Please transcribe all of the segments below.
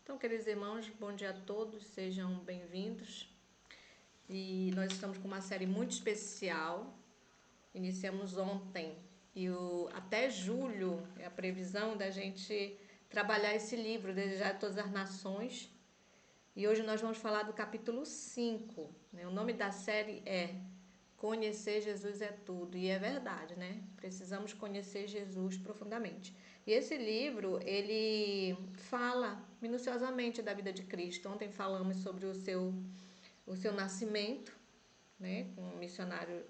Então, queridos irmãos, bom dia a todos, sejam bem-vindos. E nós estamos com uma série muito especial. Iniciamos ontem e até julho é a previsão da gente trabalhar esse livro, Desejar a Todas as Nações. E hoje nós vamos falar do capítulo 5. Né? O nome da série é Conhecer Jesus é Tudo. E é verdade, né? Precisamos conhecer Jesus profundamente. E esse livro, ele fala minuciosamente da vida de Cristo. Ontem falamos sobre o seu nascimento, né? Com o missionário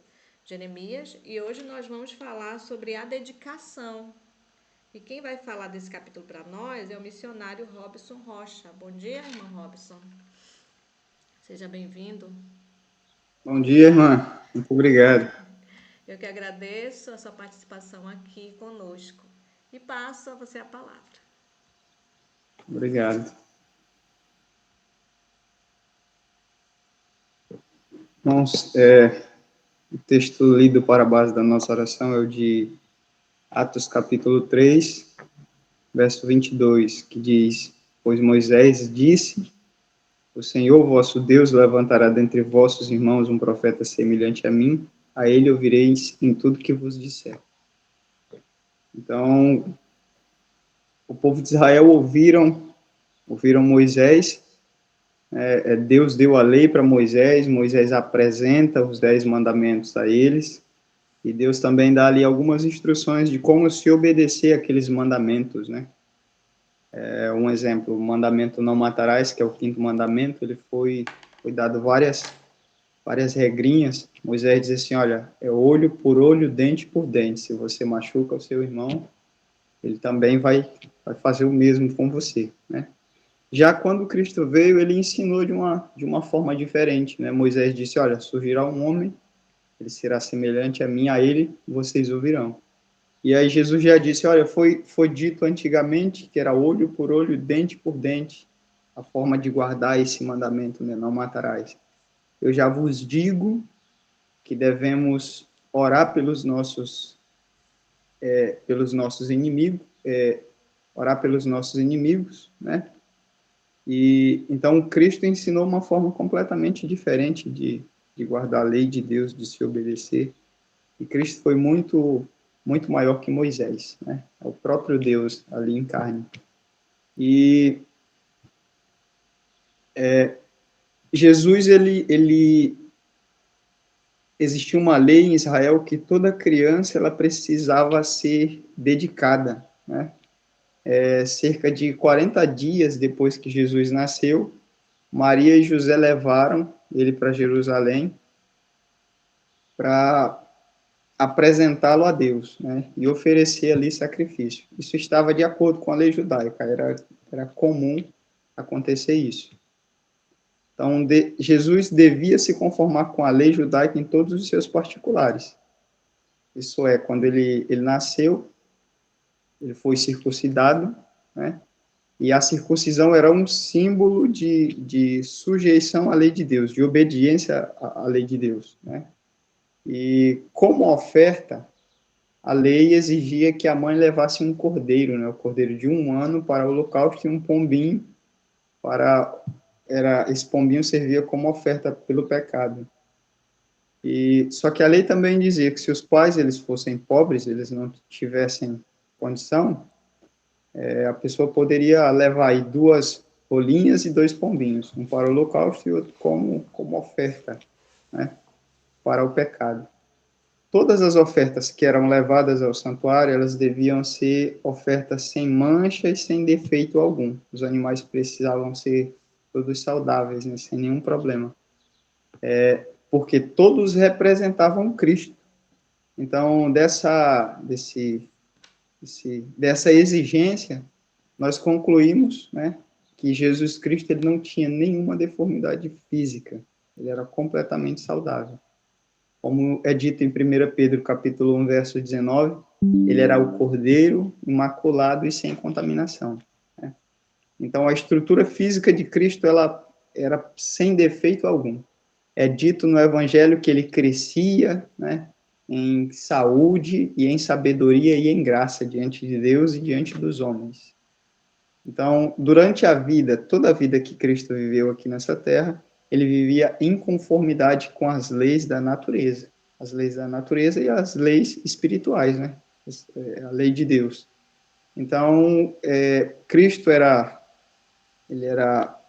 Jeremias. E hoje nós vamos falar sobre a dedicação. E quem vai falar desse capítulo para nós é o missionário Robson Rocha. Bom dia, irmão Robson. Seja bem-vindo. Bom dia, irmã. Muito obrigado. Eu que agradeço a sua participação aqui conosco. E passo a você a palavra. Obrigado. Irmãos, o texto lido para a base da nossa oração é o de Atos capítulo 3, verso 22, que diz: Pois Moisés disse, o Senhor vosso Deus levantará dentre vossos irmãos um profeta semelhante a mim, a ele ouvireis em tudo que vos disser. Então, o povo de Israel ouviram Moisés. Deus deu a lei para Moisés, Moisés apresenta os 10 mandamentos a eles, e Deus também dá ali algumas instruções de como se obedecer aqueles mandamentos, né? Um exemplo, o mandamento não matarás, que é o quinto mandamento, ele foi dado várias regrinhas. Moisés diz assim, olha, é olho por olho, dente por dente. Se você machuca o seu irmão, ele também vai fazer o mesmo com você, né? Já quando Cristo veio, ele ensinou de uma forma diferente, né? Moisés disse, olha, surgirá um homem, ele será semelhante a mim, a ele vocês ouvirão. E aí Jesus já disse, olha, foi dito antigamente que era olho por olho, dente por dente, a forma de guardar esse mandamento, né? Não matarás. Eu já vos digo que devemos orar pelos nossos inimigos, orar pelos nossos inimigos, né? E então Cristo ensinou uma forma completamente diferente de guardar a lei de Deus, de se obedecer. E Cristo foi muito maior que Moisés, né? É o próprio Deus ali em carne. E Jesus, ele existia uma lei em Israel que toda criança ela precisava ser dedicada, né? Cerca de 40 dias depois que Jesus nasceu, Maria e José levaram ele para Jerusalém para apresentá-lo a Deus, né, e oferecer ali sacrifício. Isso estava de acordo com a lei judaica, era comum acontecer isso. Então, Jesus devia se conformar com a lei judaica em todos os seus particulares. Isso é, quando ele nasceu, ele foi circuncidado, né, e a circuncisão era um símbolo de sujeição à lei de Deus, de obediência à lei de Deus, né. E como oferta, a lei exigia que a mãe levasse um cordeiro, né, o cordeiro de 1 ano para o holocausto e um pombinho esse pombinho servia como oferta pelo pecado. E só que a lei também dizia que se os pais eles fossem pobres, eles não tivessem condição, a pessoa poderia levar aí 2 rolinhas e 2 pombinhos, um para o holocausto e outro como oferta, né, para o pecado. Todas as ofertas que eram levadas ao santuário, elas deviam ser ofertas sem mancha e sem defeito algum. Os animais precisavam ser todos saudáveis, né, sem nenhum problema. Porque todos representavam Cristo. Então, dessa exigência, nós concluímos, né, que Jesus Cristo ele não tinha nenhuma deformidade física. Ele era completamente saudável. Como é dito em 1 Pedro capítulo 1, verso 19, ele era o cordeiro imaculado e sem contaminação, né? Então, a estrutura física de Cristo, ela era sem defeito algum. É dito no Evangelho que ele crescia, né, em saúde e em sabedoria e em graça diante de Deus e diante dos homens. Então, durante a vida, toda a vida que Cristo viveu aqui nessa terra, ele vivia em conformidade com as leis da natureza. As leis da natureza e as leis espirituais, né? A lei de Deus. Então, Cristo ele era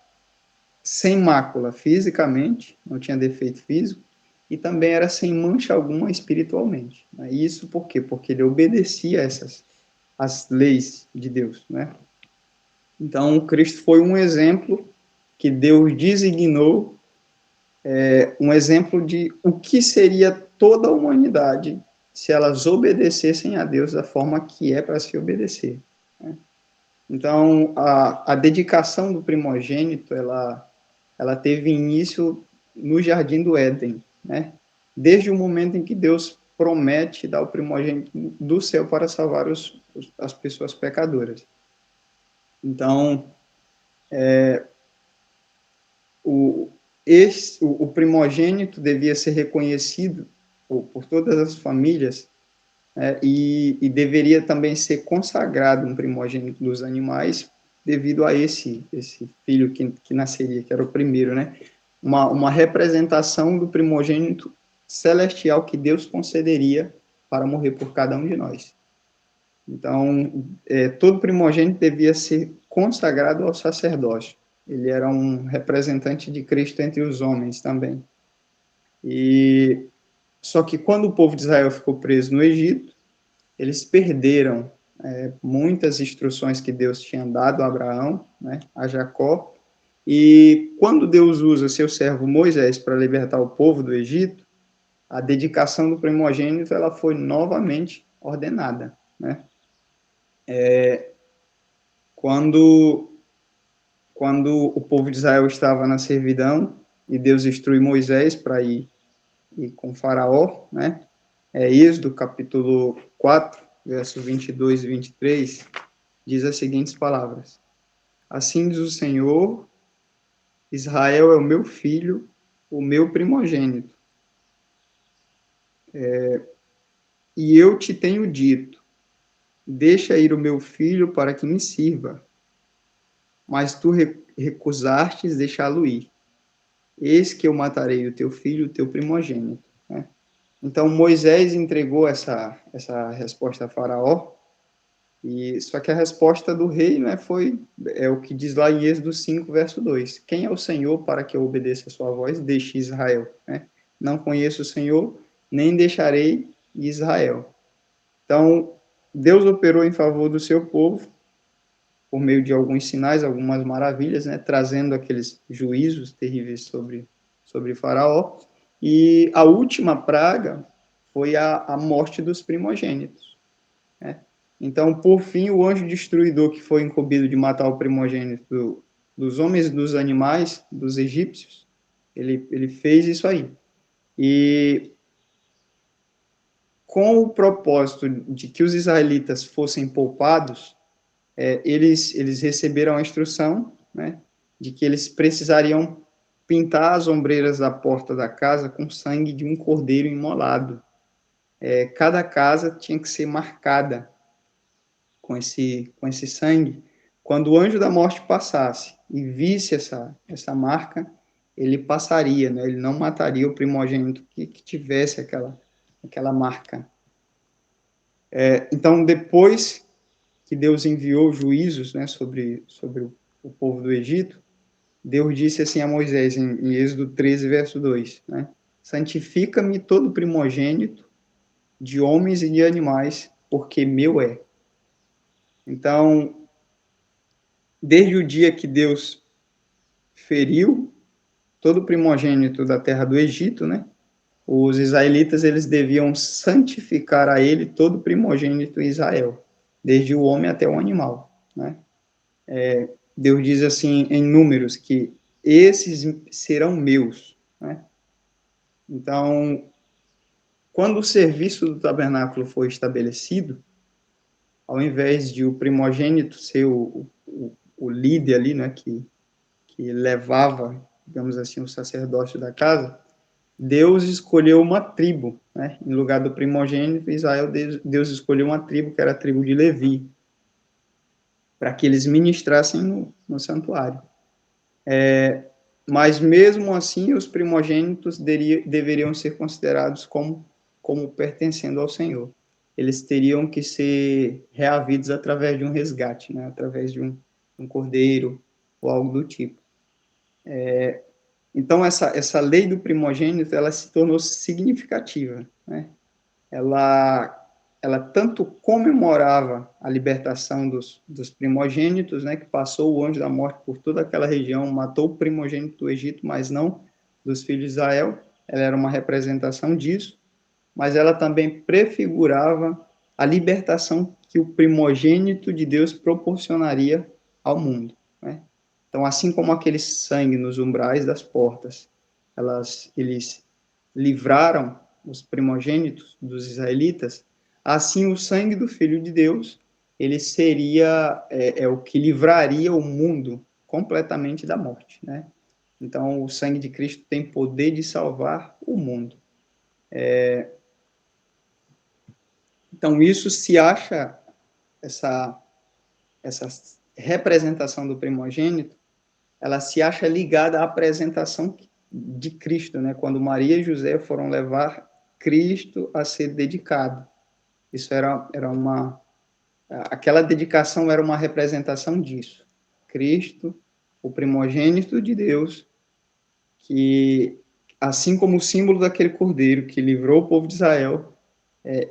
sem mácula fisicamente, não tinha defeito físico, e também era sem mancha alguma espiritualmente. Né? Isso por quê? Porque ele obedecia as leis de Deus, né? Então, Cristo foi um exemplo que Deus designou, um exemplo de o que seria toda a humanidade se elas obedecessem a Deus da forma que é para se obedecer. Né? Então, a dedicação do primogênito, ela teve início no Jardim do Éden, né? Desde o momento em que Deus promete dar o primogênito do céu para salvar as pessoas pecadoras. Então, o primogênito devia ser reconhecido por todas as famílias, né, e deveria também ser consagrado um primogênito dos animais devido a esse filho que nasceria, que era o primeiro, né? Uma representação do primogênito celestial que Deus concederia para morrer por cada um de nós. Então, todo primogênito devia ser consagrado ao sacerdócio. Ele era um representante de Cristo entre os homens também. E só que quando o povo de Israel ficou preso no Egito, eles perderam muitas instruções que Deus tinha dado a Abraão, né, a Jacó. E quando Deus usa seu servo Moisés para libertar o povo do Egito, a dedicação do primogênito ela foi novamente ordenada, né? Quando o povo de Israel estava na servidão e Deus instrui Moisés para ir com Faraó, né? Êxodo, capítulo 4, versos 22 e 23, diz as seguintes palavras: Assim diz o Senhor, Israel é o meu filho, o meu primogênito. E eu te tenho dito, deixa ir o meu filho para que me sirva. Mas tu recusastes deixá-lo ir. Eis que eu matarei o teu filho, o teu primogênito. Né? Então, Moisés entregou essa resposta a Faraó, e só que a resposta do rei, né, é o que diz lá em Êxodo 5, verso 2. Quem é o Senhor para que eu obedeça a sua voz? Deixe Israel. Né? Não conheço o Senhor, nem deixarei Israel. Então, Deus operou em favor do seu povo, por meio de alguns sinais, algumas maravilhas, né, trazendo aqueles juízos terríveis sobre Faraó. E a última praga foi a morte dos primogênitos. Né? Então, por fim, o anjo destruidor que foi incumbido de matar o primogênito dos homens e dos animais, dos egípcios, ele fez isso aí. E com o propósito de que os israelitas fossem poupados, eles receberam a instrução, né, de que eles precisariam pintar as ombreiras da porta da casa com sangue de um cordeiro imolado. Cada casa tinha que ser marcada com esse sangue. Quando o anjo da morte passasse e visse essa marca, ele passaria, né, ele não mataria o primogênito que tivesse aquela marca. Então, depois que Deus enviou juízos, né, sobre o povo do Egito, Deus disse assim a Moisés, em Êxodo 13, verso 2, né, santifica-me todo primogênito de homens e de animais, porque meu é. Então, desde o dia que Deus feriu todo primogênito da terra do Egito, né, os israelitas eles deviam santificar a ele todo primogênito em Israel, desde o homem até o animal, né? Deus diz assim em Números que esses serão meus, né? Então, quando o serviço do tabernáculo foi estabelecido, ao invés de o primogênito ser o líder ali, né, que levava, digamos assim, o sacerdócio da casa, Deus escolheu uma tribo, né? Em lugar do primogênito, Israel, Deus escolheu uma tribo, que era a tribo de Levi. para que eles ministrassem no santuário. Mas mesmo assim, os primogênitos deveriam ser considerados como pertencendo ao Senhor. Eles teriam que ser reavidos através de um resgate, né? Através de um cordeiro ou algo do tipo. Então, essa lei do primogênito, ela se tornou significativa, né? Ela tanto comemorava a libertação dos primogênitos, né, que passou o anjo da morte por toda aquela região, matou o primogênito do Egito, mas não dos filhos de Israel. Ela era uma representação disso, mas ela também prefigurava a libertação que o primogênito de Deus proporcionaria ao mundo, né? Então, assim como aquele sangue nos umbrais das portas, eles livraram os primogênitos dos israelitas, assim o sangue do Filho de Deus, ele seria o que livraria o mundo completamente da morte, né? Então, o sangue de Cristo tem poder de salvar o mundo. Então, isso se acha, essa representação do primogênito, ela se acha ligada à apresentação de Cristo, né? Quando Maria e José foram levar Cristo a ser dedicado. Isso era uma... Aquela dedicação era uma representação disso. Cristo, o primogênito de Deus, que, assim como o símbolo daquele cordeiro que livrou o povo de Israel,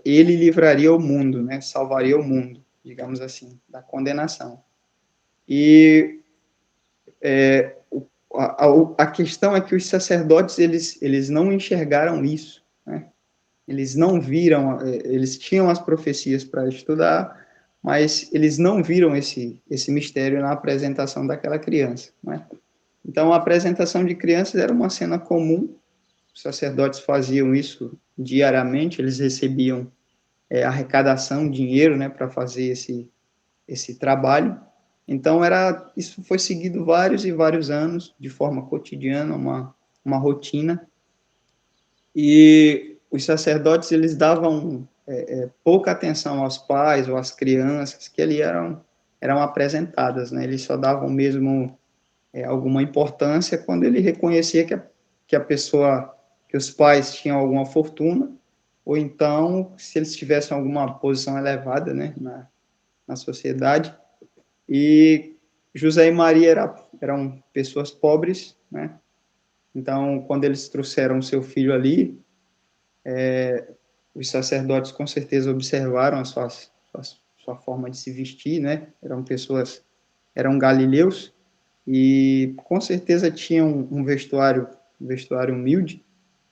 ele livraria o mundo, né? Salvaria o mundo, digamos assim, da condenação. E a questão é que os sacerdotes, eles não enxergaram isso, né? Eles não viram, eles tinham as profecias para estudar, mas eles não viram esse mistério na apresentação daquela criança, né? Então, a apresentação de crianças era uma cena comum, os sacerdotes faziam isso diariamente, eles recebiam arrecadação, dinheiro, né, para fazer esse trabalho. Então, isso foi seguido vários e vários anos, de forma cotidiana, uma rotina, e os sacerdotes, eles davam pouca atenção aos pais ou às crianças que ali eram apresentadas, né? Eles só davam mesmo alguma importância quando ele reconhecia que a pessoa, que os pais tinham alguma fortuna, ou então, se eles tivessem alguma posição elevada, né, na sociedade. E José e Maria eram pessoas pobres, né? Então, quando eles trouxeram seu filho ali, os sacerdotes com certeza observaram sua forma de se vestir, né? Eram galileus e com certeza tinham um vestuário humilde.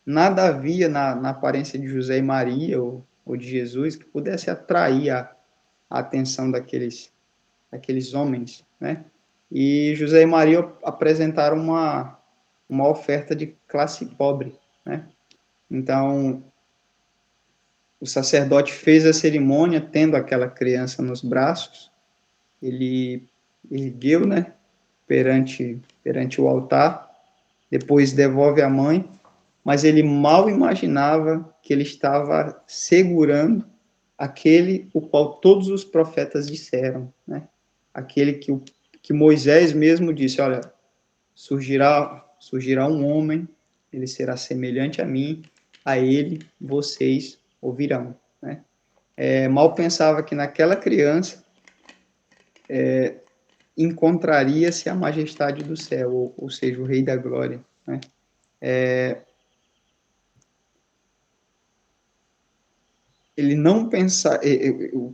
Nada havia na aparência de José e Maria ou de Jesus que pudesse atrair a atenção daqueles homens, né? E José e Maria apresentaram uma oferta de classe pobre, né? Então, o sacerdote fez a cerimônia tendo aquela criança nos braços, ele ergueu, né, perante o altar, depois devolve a mãe, mas ele mal imaginava que ele estava segurando aquele o qual todos os profetas disseram, né? Aquele que Moisés mesmo disse, olha, surgirá um homem, ele será semelhante a mim, a ele vocês ouvirão, né? Mal pensava que naquela criança encontraria-se a majestade do céu, ou seja, o Rei da Glória, né? Ele não pensava,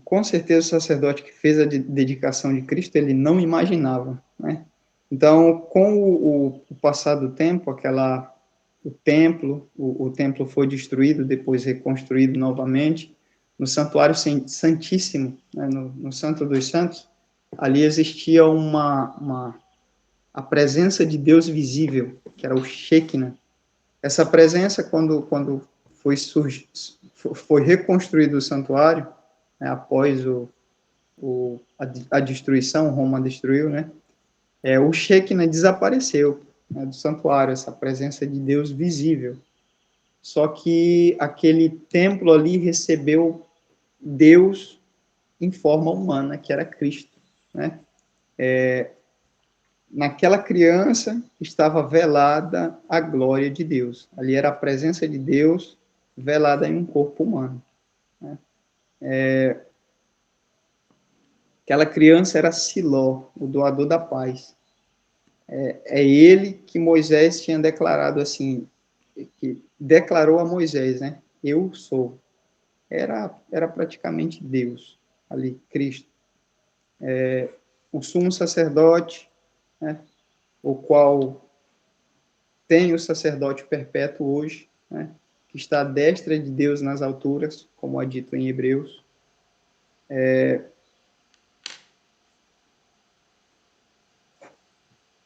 com certeza o sacerdote que fez a dedicação de Cristo, ele não imaginava, né? Então, com o passar do tempo, o templo foi destruído, depois reconstruído novamente, no santuário santíssimo, né, no Santo dos Santos, ali existia a presença de Deus visível, que era o Shekinah. Essa presença, quando foi reconstruído o santuário, né, após a destruição, Roma destruiu, né? O Shekinah desapareceu, né, do santuário, essa presença de Deus visível. Só que aquele templo ali recebeu Deus em forma humana, que era Cristo, né? naquela criança estava velada a glória de Deus. Ali era a presença de Deus velada em um corpo humano. Né? Aquela criança era Siló, o doador da paz. É ele que Moisés tinha declarado assim, que declarou a Moisés, né? Eu sou. Era praticamente Deus ali, Cristo. O sumo sacerdote, né? O qual tem o sacerdote perpétuo hoje, né? Que está à destra de Deus nas alturas, como é dito em Hebreus.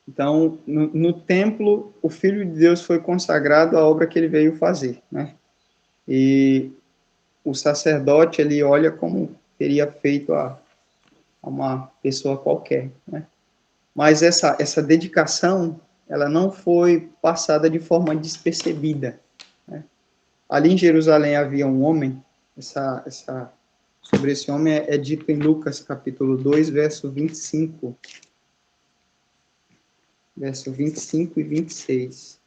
Então, no templo, o Filho de Deus foi consagrado à obra que ele veio fazer, né? E o sacerdote, ele olha como teria feito a uma pessoa qualquer, né? Mas essa dedicação, ela não foi passada de forma despercebida, né? Ali em Jerusalém havia um homem, sobre esse homem é dito em Lucas capítulo 2, verso 25 e 26.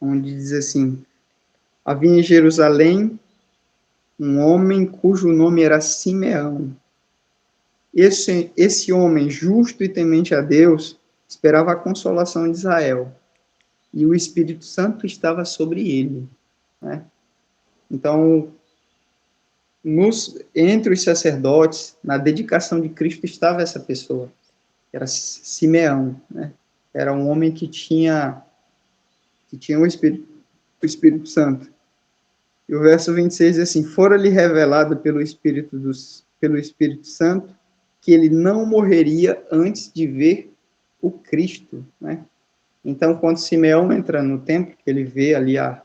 Onde diz assim: havia em Jerusalém um homem cujo nome era Simeão. Esse homem, justo e temente a Deus, esperava a consolação de Israel, e o Espírito Santo estava sobre ele, né? Então, entre os sacerdotes, na dedicação de Cristo, estava essa pessoa, era Simeão, né? Era um homem que tinha o Espírito Santo. E o verso 26 diz assim: fora-lhe revelado pelo Espírito Santo que ele não morreria antes de ver o Cristo, né? Então, quando Simeão entra no templo, ele vê ali a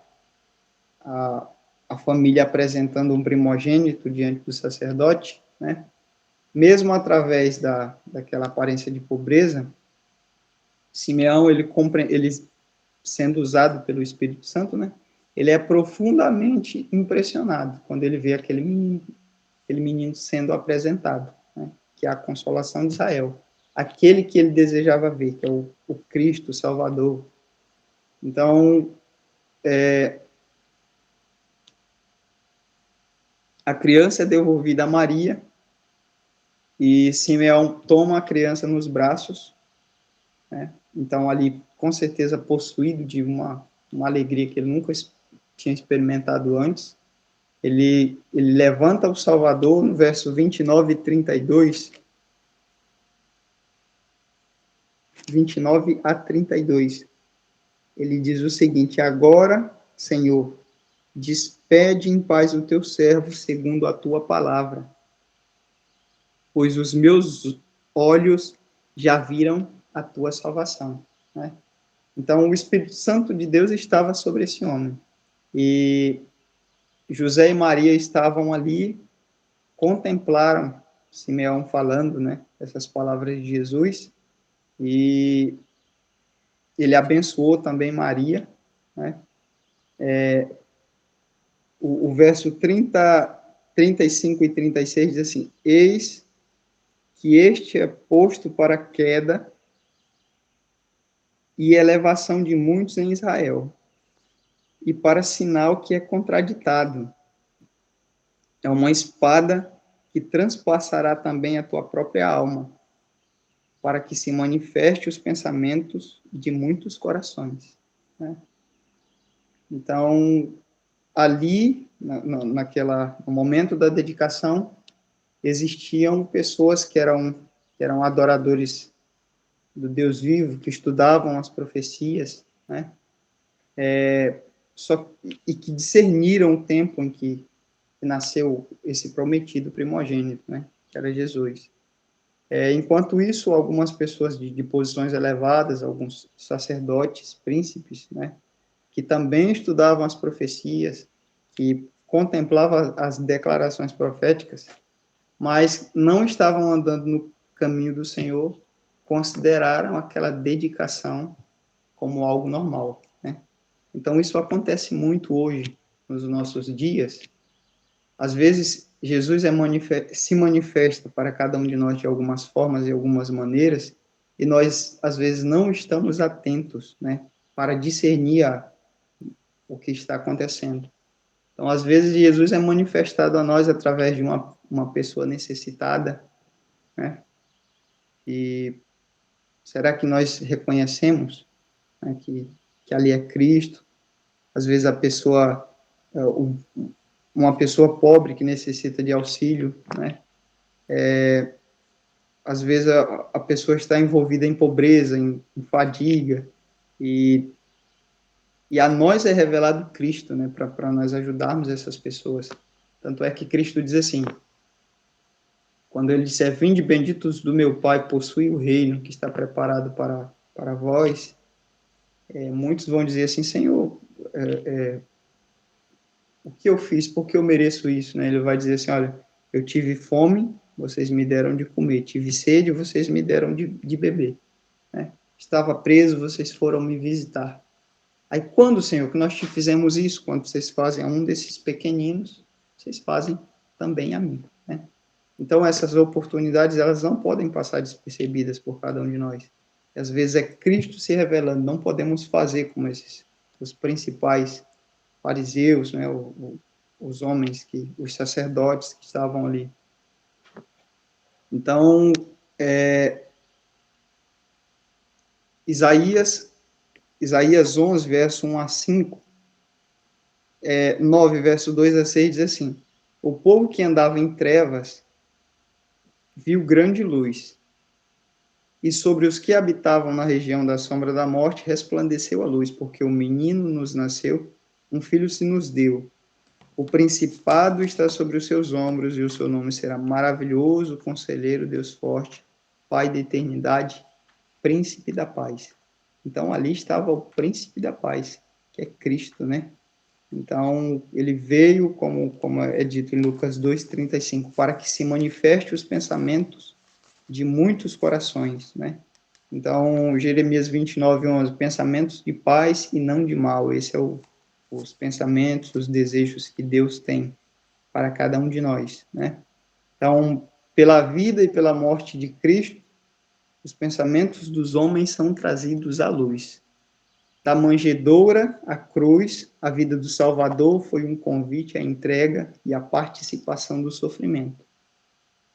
família apresentando um primogênito diante do sacerdote, né? Mesmo através daquela aparência de pobreza, Simeão, ele sendo usado pelo Espírito Santo, né? Ele é profundamente impressionado quando ele vê aquele menino sendo apresentado, né? Que é a consolação de Israel. Aquele que ele desejava ver, que é o Cristo, o Salvador. Então, a criança é devolvida a Maria e Simeão toma a criança nos braços, né? Então, ali, com certeza, possuído de uma alegria que ele nunca tinha experimentado antes, ele levanta o Salvador no verso 29 e 32, 29 a 32. Ele diz o seguinte: agora, Senhor, despede em paz o teu servo segundo a tua palavra, pois os meus olhos já viram a tua salvação, né? Então, o Espírito Santo de Deus estava sobre esse homem. E José e Maria estavam ali, contemplaram Simeão falando, né, essas palavras de Jesus, e ele abençoou também Maria, né? O verso 35 e 36 diz assim: eis que este é posto para queda e elevação de muitos em Israel, e para sinal que é contraditado. É uma espada que transpassará também a tua própria alma, para que se manifeste os pensamentos de muitos corações, né? Então, ali, no momento da dedicação, existiam pessoas que eram adoradores do Deus vivo, que estudavam as profecias, né? E que discerniram o tempo em que nasceu esse prometido primogênito, né? Que era Jesus. Enquanto isso, algumas pessoas de posições elevadas, alguns sacerdotes, príncipes, né? Que também estudavam as profecias, que contemplavam as declarações proféticas, mas não estavam andando no caminho do Senhor, consideraram aquela dedicação como algo normal, né? Então, isso acontece muito hoje nos nossos dias, às vezes Jesus se manifesta para cada um de nós de algumas formas e algumas maneiras, e nós, às vezes, não estamos atentos, né, para discernir o que está acontecendo. Então, às vezes, Jesus é manifestado a nós através de uma pessoa necessitada, né? E será que nós reconhecemos, né, que ali é Cristo? Às vezes, uma pessoa pobre que necessita de auxílio, né? Às vezes, a pessoa está envolvida em pobreza, em fadiga, e a nós é revelado Cristo, né, para nós ajudarmos essas pessoas. Tanto é que Cristo diz assim, quando ele disser, vinde benditos do meu Pai, possui o reino que está preparado para vós, muitos vão dizer assim, Senhor, o que eu fiz, por que eu mereço isso? Né? Ele vai dizer assim, olha, eu tive fome, vocês me deram de comer, tive sede, vocês me deram de beber. Né? Estava preso, vocês foram me visitar. Aí quando, Senhor, que nós te fizemos isso? Quando vocês fazem a um desses pequeninos, vocês fazem também a mim. Né? Então, essas oportunidades, elas não podem passar despercebidas por cada um de nós. E, às vezes é Cristo se revelando, não podemos fazer como os principais fariseus, né, os homens, os sacerdotes que estavam ali. Então, Isaías 11, verso 1 a 5, 9, verso 2 a 6, diz assim, o povo que andava em trevas viu grande luz, e sobre os que habitavam na região da sombra da morte resplandeceu a luz, porque o menino nos nasceu, um filho se nos deu. O principado está sobre os seus ombros, e o seu nome será maravilhoso, conselheiro, Deus forte, Pai da eternidade, príncipe da paz. Então, ali estava o príncipe da paz, que é Cristo, né? Então, ele veio, como é dito em Lucas 2,35, para que se manifeste os pensamentos de muitos corações, né? Então, Jeremias 29:11, pensamentos de paz e não de mal. Esse é os pensamentos, os desejos que Deus tem para cada um de nós, né? Então, pela vida e pela morte de Cristo, os pensamentos dos homens são trazidos à luz. Da manjedoura à cruz, a vida do Salvador foi um convite à entrega e à participação do sofrimento.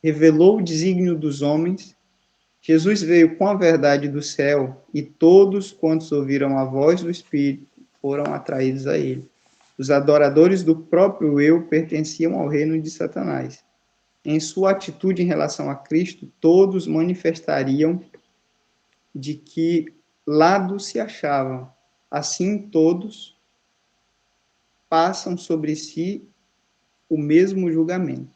Revelou o desígnio dos homens. Jesus veio com a verdade do céu e todos quantos ouviram a voz do Espírito foram atraídos a ele. Os adoradores do próprio eu pertenciam ao reino de Satanás. Em sua atitude em relação a Cristo, todos manifestariam de que lado se achavam. Assim, todos passam sobre si o mesmo julgamento.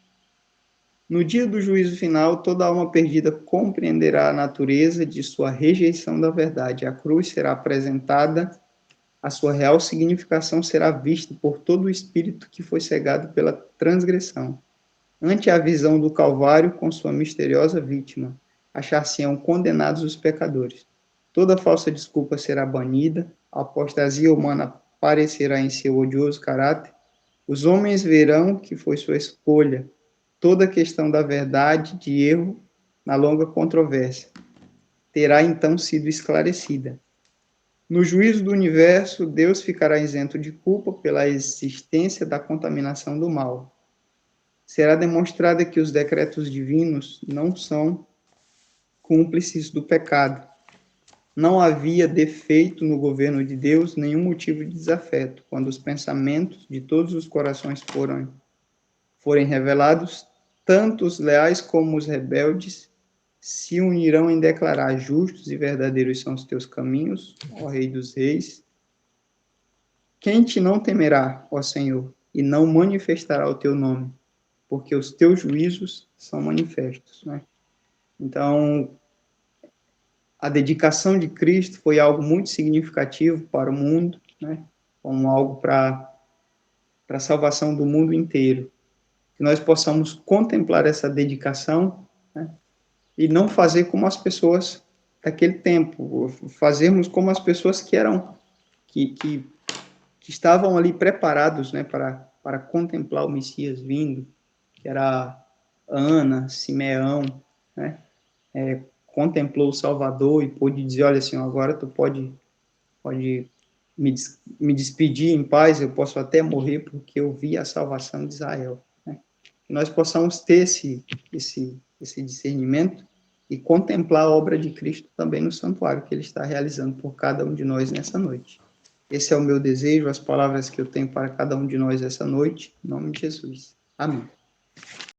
No dia do juízo final, toda alma perdida compreenderá a natureza de sua rejeição da verdade. A cruz será apresentada, a sua real significação será vista por todo o espírito que foi cegado pela transgressão. Ante a visão do Calvário, com sua misteriosa vítima, achar-se-ão condenados os pecadores. Toda falsa desculpa será banida, a apostasia humana aparecerá em seu odioso caráter, os homens verão que foi sua escolha, toda a questão da verdade, de erro, na longa controvérsia, terá então sido esclarecida. No juízo do universo, Deus ficará isento de culpa pela existência da contaminação do mal. Será demonstrada que os decretos divinos não são cúmplices do pecado. Não havia defeito no governo de Deus, nenhum motivo de desafeto. Quando os pensamentos de todos os corações forem revelados, tanto os leais como os rebeldes se unirão em declarar justos e verdadeiros são os teus caminhos, ó Rei dos Reis. Quem te não temerá, ó Senhor, e não manifestará o teu nome? Porque os teus juízos são manifestos, né? Então, a dedicação de Cristo foi algo muito significativo para o mundo, né? Como algo para a salvação do mundo inteiro. Que nós possamos contemplar essa dedicação, né? E não fazer como as pessoas daquele tempo, fazermos como as pessoas que que estavam ali preparados, né, para contemplar o Messias vindo, que era Ana, Simeão, né, contemplou o Salvador e pôde dizer, olha, Senhor, agora tu pode me despedir em paz, eu posso até morrer porque eu vi a salvação de Israel. Né? Que nós possamos ter esse discernimento e contemplar a obra de Cristo também no santuário que Ele está realizando por cada um de nós nessa noite. Esse é o meu desejo, as palavras que eu tenho para cada um de nós essa noite, em nome de Jesus. Amém.